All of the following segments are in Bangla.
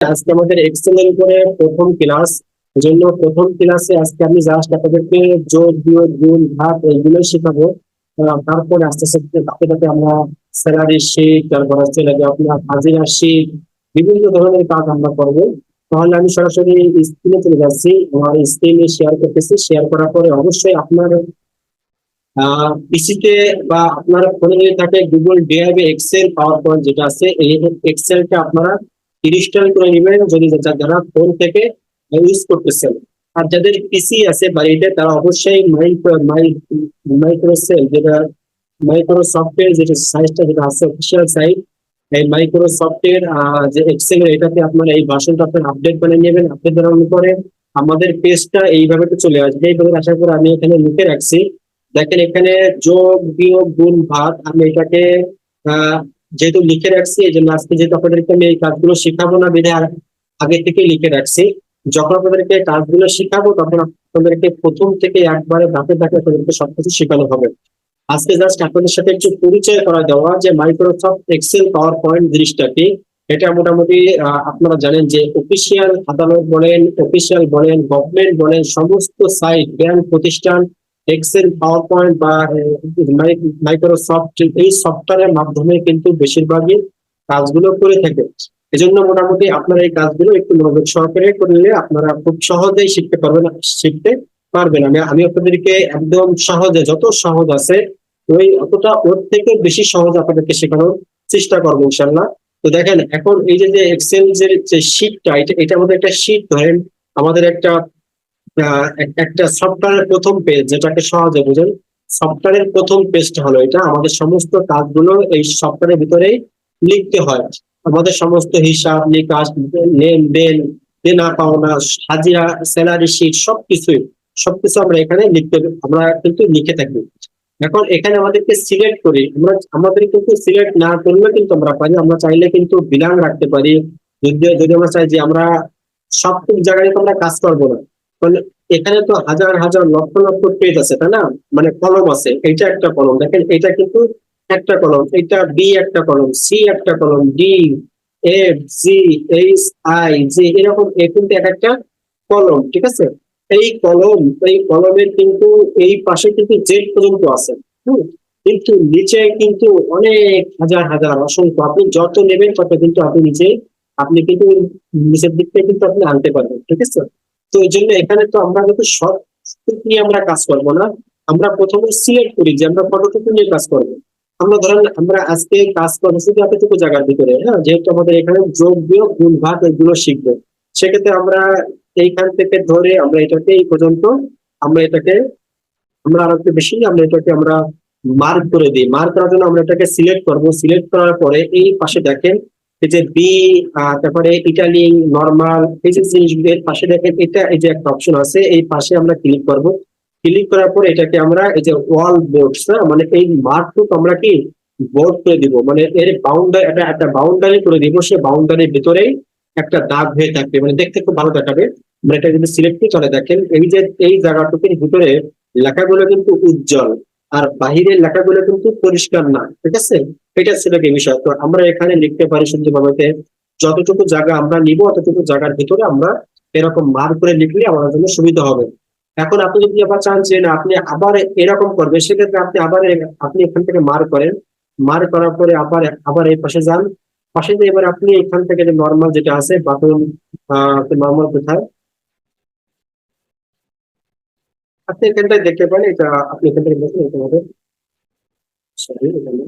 আজকে আমাদের এক্সেল এর উপরে প্রথম ক্লাস। জন্য প্রথম ক্লাসে আজকে আমি জাস্ট আপনাদেরকে যোগ বিয়োগ গুণ ভাগ এইগুলো শেখাবো। তারপরে আস্তে আস্তে ধাপে ধাপে আমরা স্যালারি শিট, তারপর হচ্ছে লাগে আপনার হাজিরা শিট, বিভিন্ন ধরনের কাজ আমরা করবো। তাহলে আমি সরাসরি স্ক্রিনে চলে যাচ্ছি, আমার স্ক্রিনে শেয়ার করতেছি। শেয়ার করার পরে অবশ্যই আপনার পিসিতে বা আপনার ফোনে যদি থাকে গুগল ড্রাইভে এক্সেল পাওয়ার পয়েন্ট যেটা আছে, এই এক্সেলটা আপনারা ইনস্টল করে নেবেন যদি যারা ফোন থেকে ইউজ করতেছেন। আর যাদের পিসি আছে বাড়িতে তারা অবশ্যই মাইক্রোসেল যেটা মাইক্রোসফটের যেটা সাইটটা যেটা আছে অফিসিয়াল সাইট, এই মাইক্রোসফটের যে এক্সেল এটাতে আপনারা এই ভার্সনটা আপনার আপডেট বানিয়ে নেবেন। আপডেট বানানোর পরে আমাদের পেজটা এইভাবে তো চলে আসবে। এইভাবে আসার পরে আমি এখানে লিখে রাখছি, দেখেন এখানে যোগ বিয়োগ গুণ ভাগ। আমি এটাকে আহ যেহেতু লিখে রাখছি এই জন্য আজকে যেহেতু আপনাদেরকে আমি এই কাজগুলো শিখাবো না বিধায় আগে থেকে লিখে রাখছি। যখন আপনাদেরকে কাজগুলো শিখাবো তখন আপনাদেরকে প্রথম থেকে একবারে ধাপে ধাপে আপনাদেরকে সবকিছু শেখানো হবে। আজকে জাস্ট আপনাদের সাথে একটু পরিচয় করা দেওয়া যে মাইক্রোসফট এক্সেল পাওয়ার পয়েন্ট জিনিসটা কি। এটা মোটামুটি আপনারা জানেন যে অফিসিয়াল আদালত বলেন, অফিসিয়াল বলেন, গভর্নমেন্ট বলেন, সমস্ত সাইট, ব্যাংক প্রতিষ্ঠান এক্সেল পাওয়ার পয়েন্ট বা মাইক্রোসফট এই সফটওয়্যারের মাধ্যমে কিন্তু বেশিরভাগই কাজগুলো করে থাকে। এজন্য মোটামুটি আপনারা এই কাজগুলো একটু মনোযোগ সহকারে করলে আপনারা খুব সহজেই শিখতে পারবেন। আমি আপনাদেরকে একদম সহজে, যত সহজ আছে ওই অতটা ওর থেকে বেশি সহজ আপনাদেরকে শেখানোর চেষ্টা করবো ইনশাল্লাহ। তো দেখেন এখন এই যে এক্সেল যে শীটটা, এটা আমাদের একটা শীট ধরেন, আমাদের একটা সফটওয়্যারের প্রথম পেজ যেটাকে সহজে বুঝেন। সফটওয়্যারের প্রথম পেজটা হলো এটা, আমাদের সমস্ত কাজগুলো এই সফটওয়্যারের ভিতরেই লিখতে হয়। আমাদের সমস্ত হিসাব নিকাশ, লেনদেন, দেনা পাওনা, হাজিরা, স্যালারি শিট, সবকিছু আমরা এখানে আমরা কিন্তু লিখে থাকি। এখন এখানে আমাদেরকে সিলেক্ট করি, আমাদের কিন্তু সিলেক্ট না করলে কিন্তু আমরা পারি, আমরা চাইলে কিন্তু বিলাং রাখতে পারি। যদি যদি আমরা চাই যে আমরা সব জায়গায় তো আমরা কাজ করবো না, মানে এখানে তো হাজার হাজার লক্ষ লক্ষ পেজ আছে তাই না, মানে কলম আছে। এটা একটা কলম, দেখেন এটা কিন্তু একটা কলম, এটা বি একটা কলম, সি একটা কলম, D, F, G, H, I, G, এরকম এ কিন্তু এক একটা কলম, ঠিক আছে। এই কলম, এই কলমের কিন্তু এই পাশে কিন্তু জেড পর্যন্ত আছে। হুম। কিন্তু নিচে কিন্তু অনেক হাজার হাজার অসংখ্য, আপনি যত নেবেন তত কিন্তু আপনি কিন্তু নিচের দিক থেকে কিন্তু আপনি আনতে পারবেন, ঠিক আছে। তো এই জন্য এখানে তো আমরা কিন্তু সব নিয়ে আমরা কাজ করবো না। আমরা প্রথমে সিলেক্ট করি যে আমরা কতটুকু নিয়ে কাজ করবো। আমরা ধরেন আমরা আজকে কাজ করবো শুধু এতটুকু জায়গার ভিতরে, হ্যাঁ, যেহেতু আমাদের এখানে যোগ বিয়োগ গুণ ভাগ এগুলো শিখবো। সেক্ষেত্রে আমরা এইখান থেকে ধরে আমরা এটাকে এই পর্যন্ত, আমরা এটাকে আমরা আরো একটু বেশি আমরা এটাকে আমরা মার্ক করে দিই। মার্ক করার জন্য আমরা এটাকে সিলেক্ট করব। সিলেক্ট করার পরে এই পাশে দেখেন এই যে বি, তারপরে ইটালিক, নরমাল, এই যে জিনিসগুলো এর পাশে দেখেন এটা এই যে একটা অপশন আছে, এই পাশে আমরা ক্লিক করব। ক্লিক করার পর এটাকে আমরা এই যে ওয়াল বোর্ডস, মানে এই মার্কটুকু আমরা কি বোর্ড করে দিব, মানে এর বাউন্ডারি, একটা বাউন্ডারি করে দিব। সে বাউন্ডারির ভিতরেই একটা দাগ হয়ে থাকবে, মানে দেখতে খুব ভালো দেখাবে। মানে এটা যদি সিলেক্ট করি তাহলে দেখেন এই যে এই জায়গাটুকুর ভিতরে লেখাগুলো কিন্তু উজ্জ্বল, আর বাহিরের লেখাগুলো কিন্তু পরিষ্কার না, ঠিক আছে। এটা ছিল কি বিষয়। তো আমরা এখানে লিখতে পারি সুন্দরভাবে, যতটুকু জায়গা আমরা নিব অতটুকু জায়গার ভিতরে আমরা এরকম মার্ক করে লিখলে আমাদের জন্য সুবিধা হবে। এখন আপনি যদি আবার চান যে না আপনি আবার এরকম করবেন, সেক্ষেত্রে আপনি এখান থেকে মার্ক করেন। মার্ক করার পরে আবার আবার এই পাশে যান। পাশে যে এবার আপনি এখান থেকে যে নর্মাল যেটা আছে বাটন, নর্মাল কোথায় আপনি এখানটায় দেখতে পারেন, এটা আপনি এখান থেকে দেখেন, এটা হবে সরি এখানে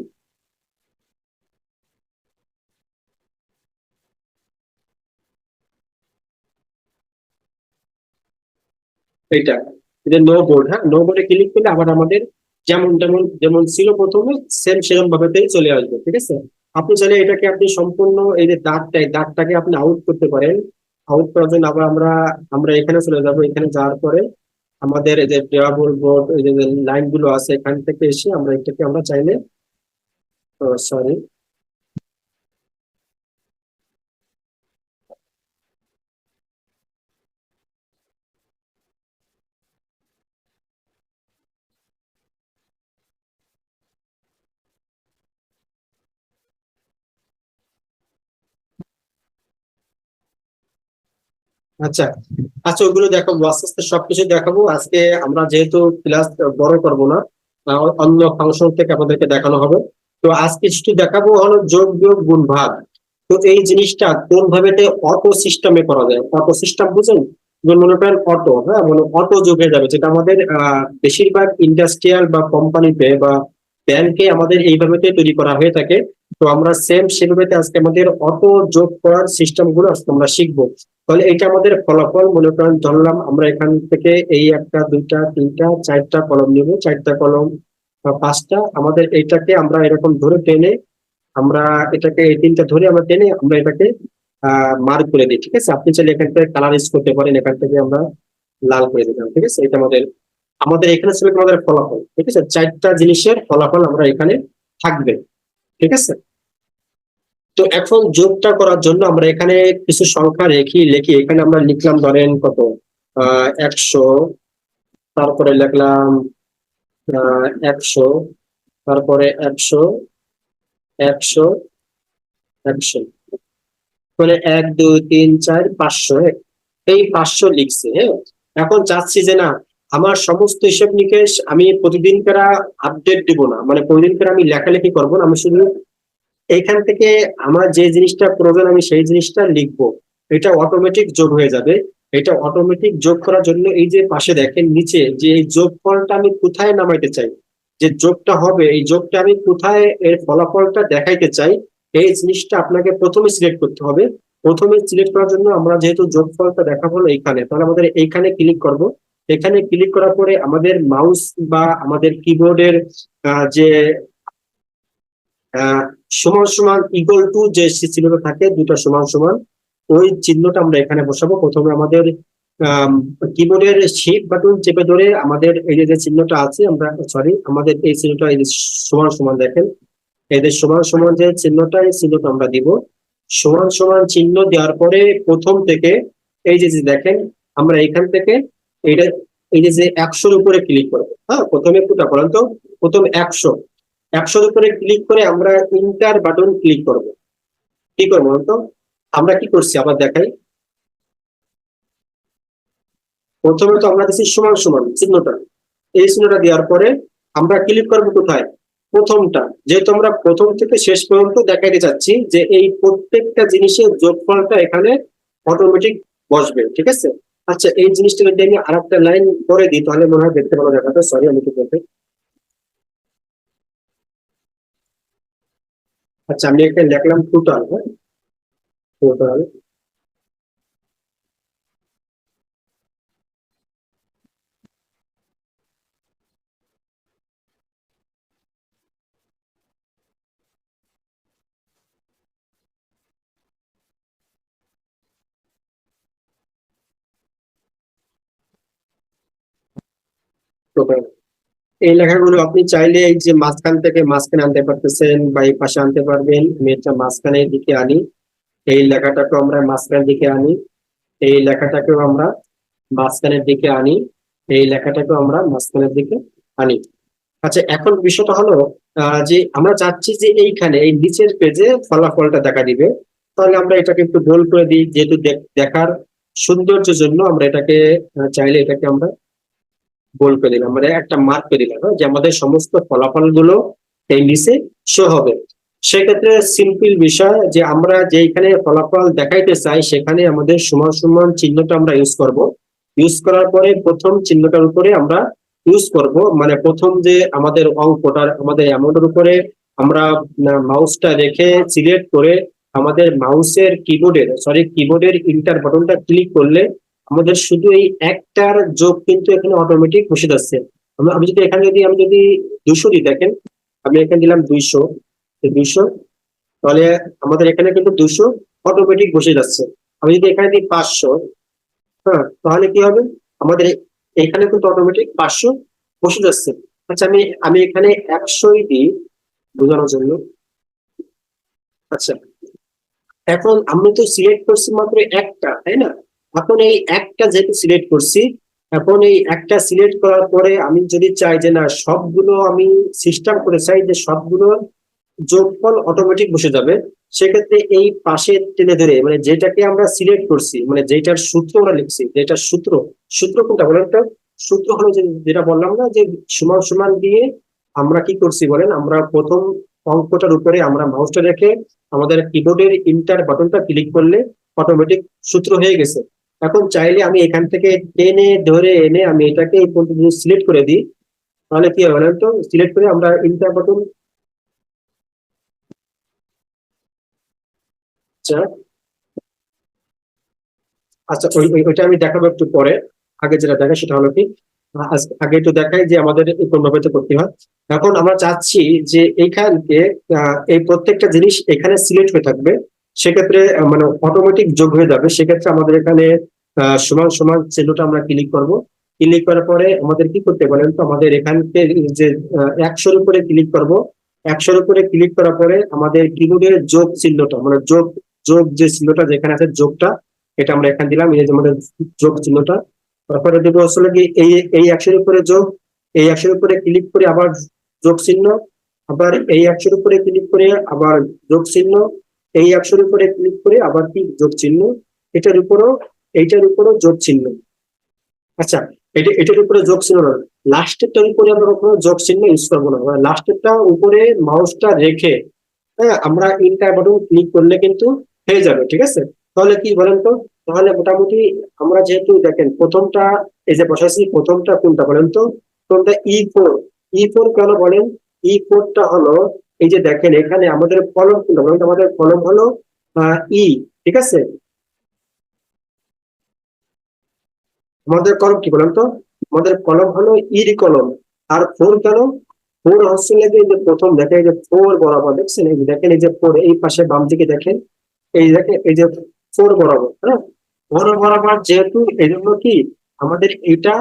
এইটা, এটা নো বোর্ড। হ্যাঁ, নো বোর্ডে ক্লিক করলে আবার আমাদের যেমন যেমন যেমন ছিল প্রথমে সেম সেরকম ভাবেতেই চলে আসবে, ঠিক আছে। আপনি চাইলে এটাকে আপনি সম্পূর্ণ এই যে দাগটাকে আপনি আউট করতে পারেন। আউট করার জন্য আবার আমরা আমরা এখানে চলে যাবো। এখানে যাওয়ার পরে আমাদের এই যে ড্রাবল বোর্ড, এই যে লাইন গুলো আছে এখান থেকে এসে আমরা এটাকে আমরা চাইলে, সরি, আচ্ছা আচ্ছা, ওগুলো দেখাবো আস্তে আস্তে, সবকিছু দেখাবো আজকে। আমরা যেহেতু ক্লাস বড় করবো না, অন্য ফাংশন থেকে আপনাদেরকে দেখানো হবে। তো আজকে শুধু দেখাবো হলো যোগ বিয়োগ গুণ ভাগ। তো এই জিনিসটা কোন ভাবে অটো সিস্টেমে করা যায়, অটো সিস্টেম বুঝেন? যে মনে করেন অটো, হ্যাঁ মানে অটো যোগ হয়ে যাবে, যেটা আমাদের বেশিরভাগ ইন্ডাস্ট্রিয়াল বা কোম্পানিতে বা ব্যাংকে আমাদের এইভাবে তৈরি করা হয়ে থাকে। তো আমরা সেম সেভাবে আজকে আমাদের অটো যোগ করার সিস্টেম গুলো আজকে আমরা শিখবো। তাহলে এটা আমাদের ফলাফল, মনে করেন ধরলাম আমরা এখান থেকে এই একটা দুইটা তিনটা চারটা কলম নিব, চারটা কলম বা পাঁচটা, আমাদের এইটাকে আমরা এরকম ধরে টেনে, আমরা এটাকে এই তিনটা ধরে আমরা টেনে আমরা এটাকে মার্ক করে দিই। ঠিক আছে, আপনি চাইলে এখান থেকে কালার ইউজ করতে পারেন, এখান থেকে আমরা লাল করে দিলাম। ঠিক আছে, এটা আমাদের আমাদের এখানে ছিল আমাদের ফলাফল। ঠিক আছে, চারটা জিনিসের ফলাফল আমরা এখানে থাকবে। ঠিক আছে, তো এখন যোগটা করার জন্য আমরা এখানে কিছু সংখ্যা লিখি। এখানে আমরা লিখলাম ধরেন কত, 100, তারপরে লিখলাম 100, তারপরে 100, 100, 100, মানে 1 2 3 4 500, এই 500 লিখছে। হ্যাঁ, এখন চাচ্ছি যে না, আমার সমস্ত হিসেব নিকেশ আমি প্রতিদিনকার আপডেট দিব না, মানে প্রতিদিনকার আমি লেখালেখি করবো না, আমি শুধু এইখান থেকে আমার যে জিনিসটা প্রয়োজন আমি সেই জিনিসটা লিখবো। এটা অটোমেটিক যোগ হয়ে যাবে। এটা অটোমেটিক যোগ করার জন্য এই যে পাশে দেখেন নিচে যে এই যোগফলটা আমি কোথায় নামাইতে চাই, যে যোগটা হবে এই যোগটা আমি কোথায় এর ফলাফলটা দেখাইতে চাই, এই জিনিসটা আপনাকে প্রথমে সিলেক্ট করতে হবে। প্রথমে সিলেক্ট করার জন্য আমরা যেহেতু যোগফলটা দেখাবো এইখানে, তাহলে আমাদের এইখানে ক্লিক করব। এখানে ক্লিক করার পরে আমাদের মাউস বা আমাদের কিবোর্ডের যে আহ সমান সমান ইকুয়াল টু যে চিহ্নটা থাকে, দুটো সমান সমান, ওই চিহ্নটা আমরা এখানে বসাবো। প্রথমে আমাদের কিবোর্ডের শিফট বাটন চেপে ধরে আমাদের এই যে চিহ্নটা আছে, আমরা সরি আমাদের এই চিহ্নটা এই যে সমান সমান দেখেন, এই যে সমান সমান যে চিহ্নটা, এই চিহ্নটা আমরা দিব। সমান সমান চিহ্ন দেওয়ার পরে প্রথম থেকে এই যে যে দেখেন, আমরা এখান থেকে এইটা এই যে যে 100-র উপরে ক্লিক করবো। হ্যাঁ, প্রথমে কোনটা বলেন তো? প্রথম 100, 100-র উপরে ক্লিক করে আমরা ইন্টার বাটন ক্লিক করব। কি করবো বলতো? আমরা কি করছি আবার দেখাই। প্রথমে তো আমরা দিচ্ছি সমান সমান চিহ্নটা, এই চিহ্নটা দেওয়ার পরে আমরা ক্লিক করবো কোথায়? প্রথমটা, যেহেতু আমরা প্রথম থেকে শেষ পর্যন্ত দেখাইতে চাচ্ছি যে এই প্রত্যেকটা জিনিসের যোগফলটা এখানে অটোমেটিক বসবে। ঠিক আছে, আচ্ছা এই জিনিসটা যদি আমি আর একটা লাইন করে দিই তাহলে মনে হয় দেখতে ভালো দেখাতো। সরি আমি কি বলতে, আচ্ছা আমি একটা লিখলাম টোটাল। হ্যাঁ, টোটাল, টোটাল। এই লেখাগুলো আপনি চাইলে এই যে মাঝখান থেকে মাঝখানে আনতে পারতেছেন বা এই পাশে আনতে পারবেন। আমি এটা মাঝখানের দিকে আনি, এই লেখাটাকে আমরা মাঝখানের দিকে আনি, এই লেখাটাকেও আমরা মাঝখানের দিকে আনি, এই লেখাটাকেও আমরা মাঝখানের দিকে আনি। আচ্ছা এখন বিষয়টা হলো যে আমরা চাচ্ছি যে এইখানে এই নিচের পেজে ফলাফলটা দেখা দিবে। তাহলে আমরা এটাকে একটু গোল করে দিই, যেহেতু দেখার সৌন্দর্যের জন্য আমরা এটাকে চাইলে এটাকে আমরা গোল করে দিলাম, মানে একটা মার্ক করে দিলাম, হ্যাঁ, যে আমাদের সমস্ত ফলাফল গুলো এই নিচে শো হবে। সেক্ষেত্রে সিম্পল বিষয় যে আমরা যেখানে ফলাফল দেখাইতে চাই সেখানে আমাদের সমান সমান চিহ্নটা আমরা ইউজ করব। ইউজ করার পরে প্রথম চিহ্নটার উপরে আমরা ইউজ করব, মানে প্রথম যে আমাদের অঙ্কটার আমাদের অ্যামাউন্টের উপরে আমরা মাউসটা রেখে সিলেক্ট করে আমাদের মাউসের কিবোর্ডের ইন্টার বাটনটা ক্লিক করলে আমাদের শুধু এই একটার যোগ কিন্তু এখানে অটোমেটিক বসে যাচ্ছে। আমি যদি এখানে আমি যদি 200 দিই, দেখেন আমি এখানে দিলাম 200, 200, তাহলে আমাদের এখানে কিন্তু 200 অটোমেটিক বসে যাচ্ছে। আমি যদি এখানে দিই 500, হ্যাঁ তাহলে কি হবে? আমাদের এখানে কিন্তু অটোমেটিক 500 বসে যাচ্ছে। আচ্ছা আমি আমি এখানে 100ই দিই বোঝানোর জন্য। আচ্ছা, এখন আমি তো সিলেক্ট করছি মাত্র একটা, তাই না? এখন এই একটা যেহেতু সিলেক্ট করছি, এখন এই একটা সিলেক্ট করার পরে আমি যদি চাই যে না সবগুলো আমি সিস্টেম করে চাই যে সবগুলো যোগফল অটোমেটিক বসে যাবে, সেক্ষেত্রে এই পাশে টেনে ধরে মানে যেটাকে আমরা সিলেক্ট করছি, মানে যেটার সূত্র আমরা লিখছি, যেটার সূত্র, সূত্র কোনটা বলেন তো? সূত্র হলো যে যেটা বললাম না যে সমান সমান দিয়ে আমরা কি করছি বলেন, আমরা প্রথম অঙ্কটার উপরে আমরা মাউসটা রেখে আমাদের কিবোর্ডের ইন্টার বাটনটা ক্লিক করলে অটোমেটিক সূত্র হয়ে গেছে। এখন চাইলে আমি এখান থেকে টেনে ধরে এনে আমি এটাকে এই পর্যন্ত যদি সিলেক্ট করে দিই, তাহলে কি হবে বলেন তো? সিলেক্ট করে আমরা ইন্টার বাটন, আচ্ছা আচ্ছা ওইটা আমি দেখাবো একটু পরে। আগে যেটা দেখা সেটা হলো কি, আগে একটু দেখাই যে আমাদের কোনভাবে তো করতে হয়। এখন আমরা চাচ্ছি যে এইখানকে এই প্রত্যেকটা জিনিস এখানে সিলেক্ট হয়ে থাকবে, সেক্ষেত্রে মানে অটোমেটিক যোগ হয়ে যাবে। সেক্ষেত্রে আমাদের এখানে সমান সমান চিহ্নটা আমরা ক্লিক করব। ক্লিক করার পরে আমাদের কি করতে বলেন তো, আমাদের এখানকে যে 100-র উপরে ক্লিক করব। 100-র উপরে ক্লিক করার পরে আমাদের কিবোর্ডের যোগ চিহ্নটা মানে যোগ, যোগ যে চিহ্নটা যেখানে আছে যোগটা, এটা আমরা এখানে দিলাম, এই যে আমাদের যোগ চিহ্নটা। তারপরে দেবো আসলে কি এই এই 100-এর উপরে যোগ, এই 100-এর উপরে ক্লিক করে আবার যোগ চিহ্ন, আবার এই 100-এর উপরে ক্লিক করে আবার যোগ চিহ্ন, এই 100-এর উপরে ক্লিক করে আবার কি যোগ চিহ্ন, এটার উপরও, এইটার উপরও যোগ চিহ্ন। আচ্ছা, এটার উপরে যোগ চিহ্ন না, লাস্টেরটার উপরে আমরা কখনো যোগ চিহ্ন ইউজ করবো না, লাস্টেরটা উপরে মাউসটা রেখে হ্যাঁ আমরা ইন্টার বাটন ক্লিক করলে কিন্তু হয়ে যাবে, ঠিক আছে? তাহলে কি বলেন তো, তাহলে মোটামুটি আমরা যেহেতু দেখেন প্রথমটা এই যে বসাইছি, প্রথমটা কোনটা বলেন তো? কোনটা? E4। E4 কেন বলেন? E4টা হলো এই যে দেখেন এখানে আমাদের কলম কোনটা বলেন তো? আমাদের কলম হলো ই, ঠিক আছে? আমাদের কলম কি বলেন তো? আমাদের কলম হলো ইর কলম। আর ফোর কেন? ফোর হচ্ছে লাগে এই যে প্রথম দেখেন এই যে ফোর বরাবর, দেখছেন এই যে দেখেন এই যে ফোর এই পাশে বাম দিকে দেখেন, এই দেখেন এই যে ফোর বরাবর, হ্যাঁ ফোর বরাবর যেহেতু এই জন্য কি আমাদের এটা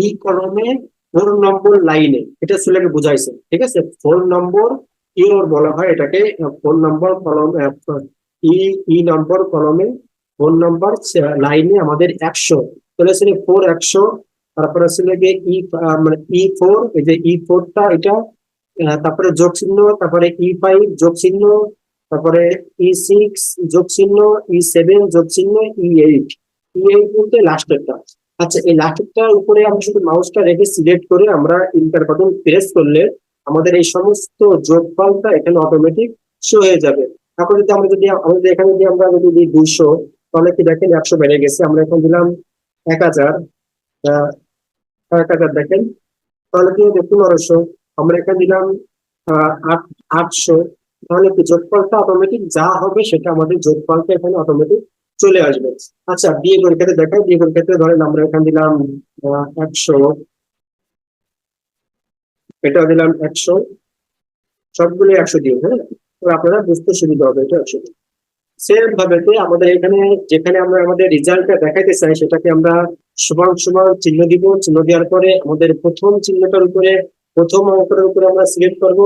ই কলমে 4 নম্বর লাইনে এটা ছেলেকে বুঝাইছে, ঠিক আছে? 4 নম্বর ইওর বলা হয় এটাকে, 4 নম্বর কলম, ই ই নম্বর কলমে 4 নম্বর লাইনে আমাদের 100, তাহলে ছিল 4 100। তারপরে ছিল গিয়ে মানে E4, এই যে E4টা এটা, তারপরে যোগ চিহ্ন, তারপরে E5 যোগ চিহ্ন, তারপরে E6 যোগ চিহ্ন, E7 যোগ চিহ্ন, E8, E8 বলতে লাস্টেরটা। আচ্ছা, এই লাস্টেরটার উপরে আমরা শুধু মাউসটা রেখে সিলেক্ট করে আমরা ইন্টার বাটন প্রেস করলে আমাদের এই সমস্ত যোগফলটা এখানে অটোমেটিক শো হয়ে যাবে। এখন যদি আমরা যদি আমাদের এখানে যদি আমরা যদি দিই 200, তাহলে কি দেখেন 100 বেড়ে গেছে। আমরা এখন দিলাম 1000, 1000 দেখেন, তাহলে কি হবে 1500। আমরা এখানে দিলাম 800, তাহলে কি যোগফলটা অটোমেটিক যা হবে সেটা আমাদের যোগফলটা এখানে অটোমেটিক চলে আসবে। আচ্ছা, বিয়ে পরীক্ষাতে দেখায়, বিয়ে পরীক্ষাতে ধরেন আমরা এখানে দিলাম 100, এটা দিলাম 100, সবগুলো 100 দিন, হ্যাঁ? তো আপনারা বুঝতে সুবিধা হবে, এটা 100। সেম ভাবে তো আমাদের এখানে যেখানে আমরা আমাদের রেজাল্টটা দেখাইতে চাই সেটাকে আমরা সমান সমান চিহ্ন দিব। চিহ্ন দেওয়ার পরে আমাদের প্রথম চিহ্নটার উপরে, প্রথম অঙ্কটার উপরে আমরা সিলেক্ট করব।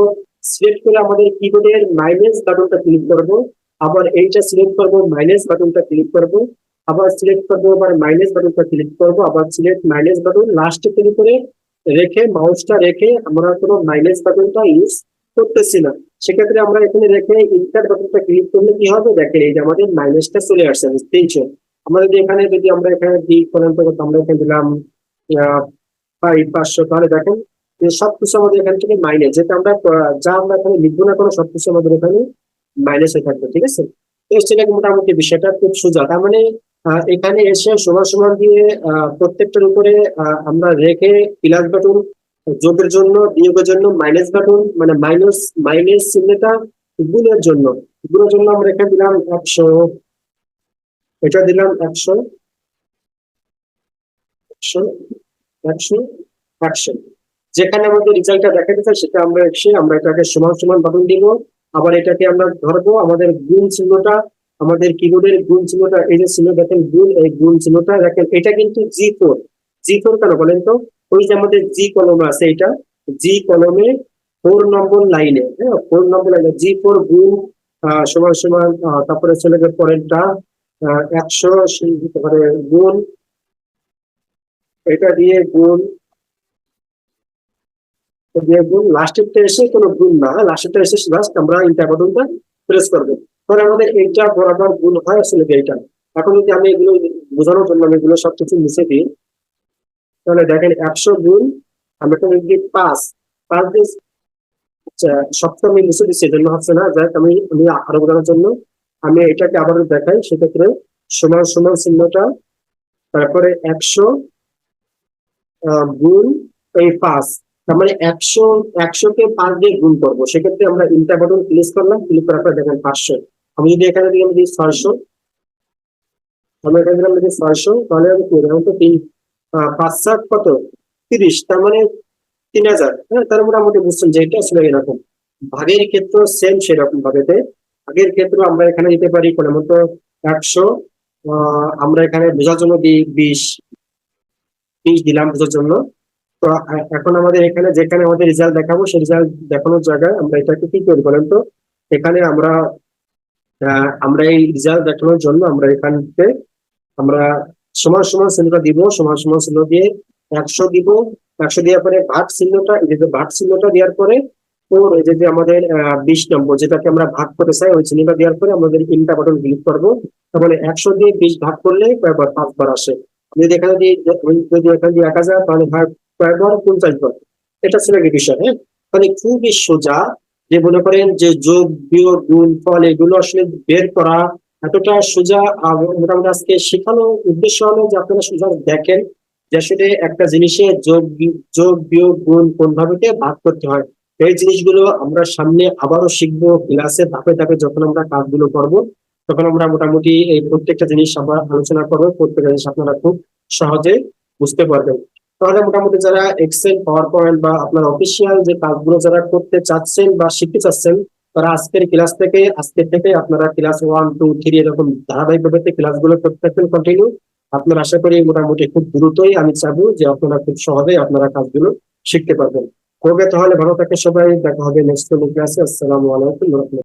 সিলেক্ট করে আমাদের কিবোর্ডের মাইনাস বাটনটা ক্লিক করব, আবার এইটা সিলেক্ট করব, মাইনাস বাটনটা ক্লিক করব, আবার সিলেক্ট করব, আবার মাইনাস বাটনটা ক্লিক করব, আবার সিলেক্ট মাইনাস বাটন লাস্টে ক্লিক করে রেখে মাউসটা রেখে আমরা কোনো মাইনাস বাটনটা ইউজ করতেছি না। সেক্ষেত্রে আমরা এখানে রেখে ইন্টার বাটনটা ক্লিক করলে কি হবে দেখেন এই যে আমাদের মাইনাসটা চলে আসছে 300। আমরা যদি এখানে যদি আমরা এখানে দিই করেন তো আমরা এখানে দিলাম 500, তাহলে দেখেন যে সবকিছু আমাদের এখান থেকে মাইনাস, যেটা আমরা যা আমরা এখানে লিখবো না কোনো সবকিছু আমাদের এখানে মাইনাস হয়ে থাকবে, ঠিক আছে? তো সেটা মোটামুটি বিষয়টা খুব সোজা। তার মানে এখানে এসে সমান সমান দিয়ে প্রত্যেকটার উপরে আমরা রেখে প্লাস বাটন যোগের জন্য, বিয়োগের জন্য মাইনাস বাটন, মানে মাইনাস মাইনাস চিহ্নটা গুণের জন্য, গুণের জন্য আমরা এখানে দিলাম 100, এটা দিলাম 100, 100, 100, 100। যেখানে আমাদের রেজাল্টটা দেখাতে চাই সেটা আমরা এসে আমরা এটাকে সমান সমান বাটন দিব। আবার এটাকে আমরা ধরবো আমাদের গুণ চিহ্নটা, আমাদের কিবোর্ডের গুণ চিহ্নটা, এই যে চিহ্ন দেখেন গুণ, এই গুণ চিহ্নটা দেখেন এটা কিন্তু G4। G4 কেন বলেন তো? ওই যে আমাদের জি কলমে আছে, এটা জি কলমে 4 নম্বর লাইনে, হ্যাঁ 4 নম্বর লাইনে G4 গুণ সমান সমান, তারপরে চলে গেলে পরেরটা 100, তারপরে গুণ, এটা দিয়ে গুণ, দিয়ে গুণ, লাস্টেরটা এসে কোনো গুণ না, লাস্টেরটা এসে জাস্ট আমরা ইন্টার বাটনটা প্রেস করবো। তাহলে আমাদের এইটা বরাবর গুণ হয় আসলে এইটা। এখন যদি আমি এগুলো বোঝানোর জন্য আমি এগুলো সবকিছু মুছে দিই, তাহলে দেখেন 100 গুণ আমরা একটা লিখি 5, 5 দিয়ে সপ্তমী মুছে দিচ্ছি, এজন্য হচ্ছে না। যাক, আমি আমি আরো বোঝানোর জন্য আমি এটাকে আবার দেখাই। সেক্ষেত্রে সমান সমান চিহ্নটা, তারপরে 100 গুণ এই 5, তার মানে 100 কে 5 দিয়ে গুণ করবো। সেক্ষেত্রে আমরা ইন্টার বাটন ক্লিক করলাম, ক্লিক করার পর দেখেন 500। আমি যদি এখানে দিই, আমি দিই 600, আমি এখানে দিলাম যদি 600, তাহলে আমি কি ধরুন তো 5 7 কত 30, তার মানে 3000। হ্যাঁ, তার মোটামুটি বুঝছেন যে এটা আসলে এরকম। ভাগের ক্ষেত্রে সেম সেরকম ভাবে ভাগের ক্ষেত্রে আমরা এখানে দিতে পারি কোনো মতো 100, আমরা এখানে বোঝার জন্য দিই 20, 20 দিলাম বোঝার জন্য। তো এখন আমাদের এখানে যেখানে আমাদের রেজাল্ট দেখাবো, সেই রেজাল্ট দেখানোর জায়গায় আমরা এটাকে কি করি বলেন তো? এখানে আমরা এই রেজাল্ট দেখানোর জন্য আমরা এখানে আমরা সমান সমান চিহ্নটা দিব, সমান সমান চিহ্ন দিয়ে 100 দিব। 100 দেওয়ার পরে ভাগ চিহ্নটা, এই যে ভাগ চিহ্নটা দেওয়ার পরে ওর এই যে আমাদের 20 নম্বর যেটাকে আমরা ভাগ করতে চাই, ওই চিহ্নটা দেওয়ার পরে আমাদের ইন্টার বাটন ক্লিক করবো। তাহলে 100 দিয়ে 20 ভাগ করলে কয়বার? 5 বার আসে। যদি এখানে দিয়ে, যদি এখানে দিয়ে 1000, তাহলে ভাগ কয়বার? 50 বার। এটা ছিল কি বিষয়, হ্যাঁ। মানে খুবই সোজা, যে মনে করেন যে যোগ বিয়োগ গুণ ফল এগুলো আসলে বের করা এতটা সোজা। মোটামুটি আজকে শেখানোর উদ্দেশ্য হলো যে আপনারা সোজা দেখেন যে আসলে একটা জিনিসের যোগ বিয়োগ গুণ কোন ভাবে ভাগ করতে হয়। এই জিনিসগুলো আমরা সামনে আবারও শিখবো ক্লাসে ধাপে ধাপে। যখন আমরা কাজগুলো করব, তখন আমরা মোটামুটি এই প্রত্যেকটা জিনিস আবার আলোচনা করবো। প্রত্যেকটা জিনিস আপনারা খুব সহজে বুঝতে পারবেন। তাহলে মোটামুটি যারা এক্সেল, পাওয়ার পয়েন্ট বা আপনার অফিসিয়াল যে কাজগুলো যারা করতে চাচ্ছেন বা শিখতে চাচ্ছেন, তারা আজকের থেকে আপনারা ক্লাস 1 2 3 এরকম ধারাবাহিকভাবে ক্লাসগুলো করতে থাকবেন কন্টিনিউ। আপনারা আশা করি মোটামুটি খুব দ্রুতই, আমি চাবো যে আপনারা খুব সহজেই আপনারা কাজগুলো শিখতে পারবেন। ওকে, তাহলে ভালো থাকে সবাই, দেখা হবে নেক্সট ক্লাসে। আসসালামু আলাইকুম।